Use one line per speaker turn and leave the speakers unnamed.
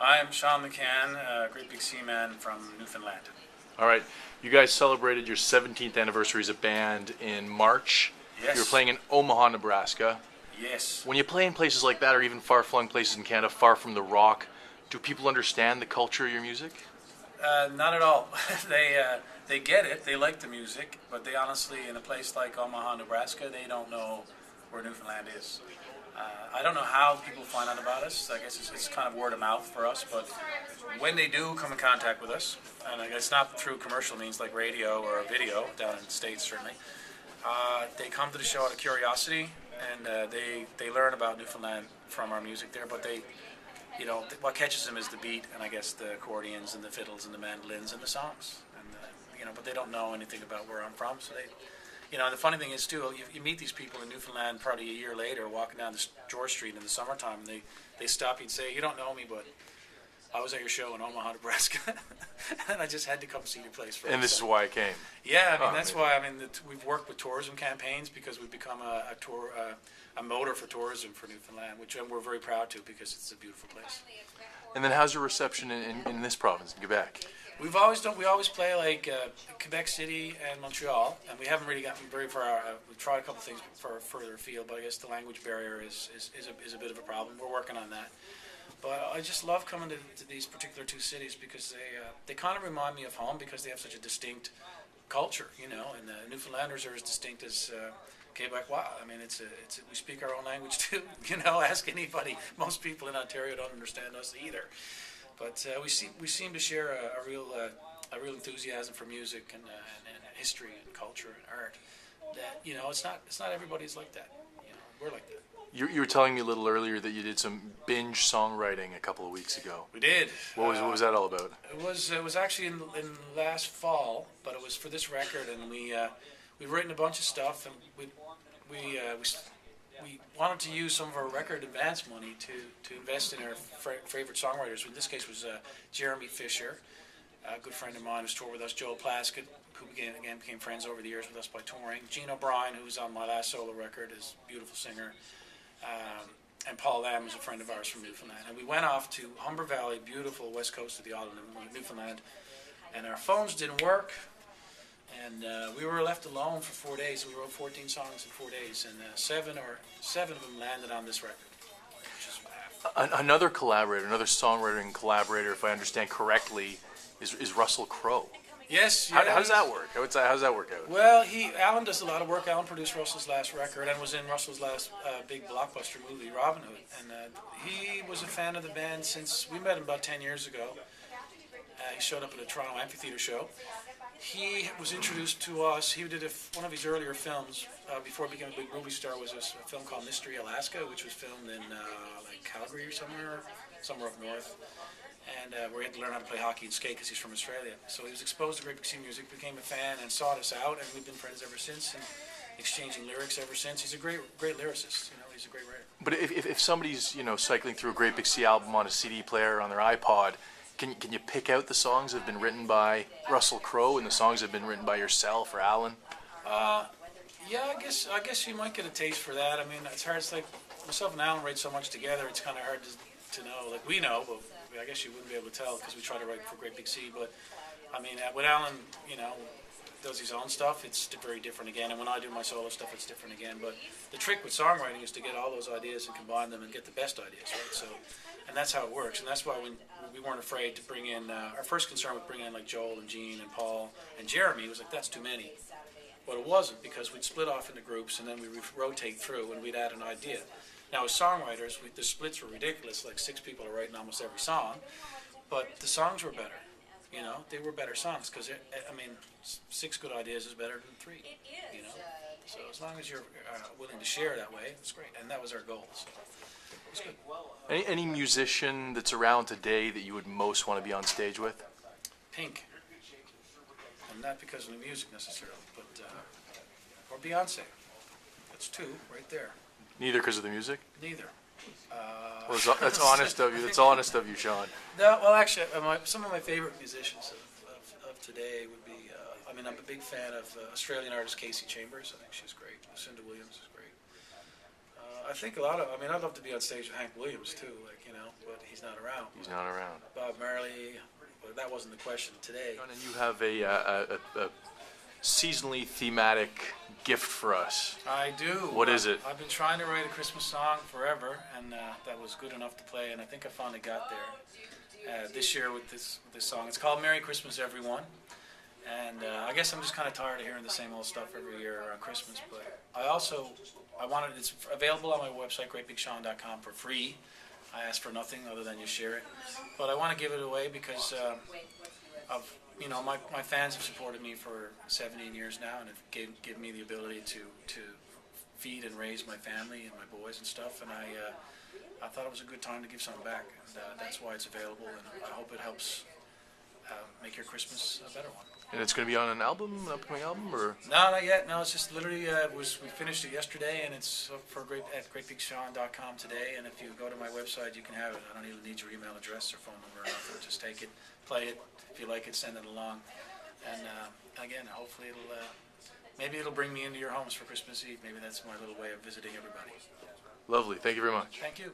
I am Sean McCann, a great big sea man from Newfoundland.
All right, you guys celebrated your 17th anniversary as a band in March.
Yes.
You were playing in Omaha, Nebraska.
Yes.
When you play in places like that, or even far-flung places in Canada, far from the rock, do people understand the culture of your music?
Not at all. They get it, they like the music, but they honestly, in a place like Omaha, Nebraska, they don't know where Newfoundland is. I don't know how people find out about us. I guess it's kind of word of mouth for us, but when they do come in contact with us, and it's not through commercial means like radio or a video down in the States certainly, they come to the show out of curiosity, and they learn about Newfoundland from our music there, but what catches them is the beat, and I guess the accordions and the fiddles and the mandolins and the songs, and but they don't know anything about where I'm from, so they. And the funny thing is, too, you meet these people in Newfoundland probably a year later walking down George Street in the summertime, and they stop you and say, "You don't know me, but I was at your show in Omaha, Nebraska, and I just had to come see your place."
And this is why I came.
Yeah, that's why. We've worked with tourism campaigns because we've become a motor for tourism for Newfoundland, which we're very proud to because it's a beautiful place.
And then how's your reception in this province, in Quebec?
We always play like Quebec City and Montreal, and we haven't really gotten very far. We've tried a couple things further afield, but I guess the language barrier is a bit of a problem. We're working on that. But I just love coming to these particular two cities because they kind of remind me of home because they have such a distinct culture, and the Newfoundlanders are as distinct as Quebecois. We speak our own language too. Ask anybody. Most people in Ontario don't understand us either. But we seem to share a real enthusiasm for music and history and culture and art. That it's not everybody's like that. We're like that.
You were telling me a little earlier that you did some binge songwriting a couple of weeks ago.
We did.
What was that all about?
It was actually in last fall, but it was for this record, and we've written a bunch of stuff, and we wanted to use some of our record advance money to invest in our favorite songwriters. In this case was Jeremy Fisher, a good friend of mine who's toured with us, Joel Plaskett, who became friends over the years with us by touring, Gene O'Brien, who's on my last solo record, is a beautiful singer, and Paul Lamb, who's a friend of ours from Newfoundland. And we went off to Humber Valley, beautiful west coast of the island of Newfoundland, and our phones didn't work. And we were left alone for 4 days. We wrote 14 songs in 4 days, and seven of them landed on this record.
Another songwriter and collaborator, if I understand correctly, is Russell Crowe.
Yes.
How does that work? How does that work out?
Well, Alan does a lot of work. Alan produced Russell's last record and was in Russell's last big blockbuster movie, Robin Hood. And he was a fan of the band since we met him about 10 years ago. He showed up at a Toronto amphitheater show. He was introduced to us. He did one of his earlier films before he became a big movie star. Was a film called Mystery Alaska, which was filmed in Calgary or somewhere up north, and where he had to learn how to play hockey and skate because he's from Australia. So he was exposed to great big sea music, became a fan, and sought us out, and we've been friends ever since, and exchanging lyrics ever since. He's a great lyricist. He's a great writer.
But if somebody's cycling through a Great Big Sea album on a CD player on their iPod, Can you pick out the songs that have been written by Russell Crowe and the songs that have been written by yourself or Alan?
Yeah, I guess you might get a taste for that. It's hard. It's like myself and Alan write so much together. It's kind of hard to know. Like we know, but I guess you wouldn't be able to tell because we try to write for Great Big Sea. But when Alan, does his own stuff, it's very different again. And when I do my solo stuff, it's different again. But the trick with songwriting is to get all those ideas and combine them and get the best ideas, right? So. And that's how it works, and that's why we weren't afraid to bring in, our first concern was bringing in like Joel and Gene and Paul and Jeremy. It was like, that's too many. But it wasn't, because we'd split off into groups, and then we rotate through, and we'd add an idea. Now, as songwriters, the splits were ridiculous, like 6 people are writing almost every song, but the songs were better. They were better songs, because, 6 good ideas is better than 3, So as long as you're willing to share that way, it's great, and that was our goal, so.
Any musician that's around today that you would most want to be on stage with?
Pink. And not because of the music necessarily, but or Beyonce. That's 2 right there.
Neither because of the music?
Neither.
Well, that's honest of you. That's honest of you, Sean.
No, well, actually, some of my favorite musicians of today would be. I'm a big fan of Australian artist Casey Chambers. I think she's great. Lucinda Williams is great. I think a lot of, I mean, I'd love to be on stage with Hank Williams too, like, you know, but he's not around.
He's not around.
Bob Marley, but that wasn't the question today.
John, and you have a seasonally thematic gift for us.
I do.
What is it?
I've been trying to write a Christmas song forever, and that was good enough to play, and I think I finally got there this year with this song. It's called Merry Christmas, Everyone. And I guess I'm just kind of tired of hearing the same old stuff every year around Christmas. But it's available on my website, greatbigsean.com, for free. I ask for nothing other than you share it. But I want to give it away because my fans have supported me for 17 years now, and have given me the ability to feed and raise my family and my boys and stuff. And I thought it was a good time to give something back. And that's why it's available, and I hope it helps make your Christmas a better one.
And it's going to be on an album, an upcoming album, or?
No, not yet. No, it's just literally we finished it yesterday, and it's up at greatbigsean.com today. And if you go to my website, you can have it. I don't even need your email address or phone number or nothing. Just take it, play it. If you like it, send it along. And again, hopefully maybe it'll bring me into your homes for Christmas Eve. Maybe that's my little way of visiting everybody.
Lovely. Thank you very much.
Thank you.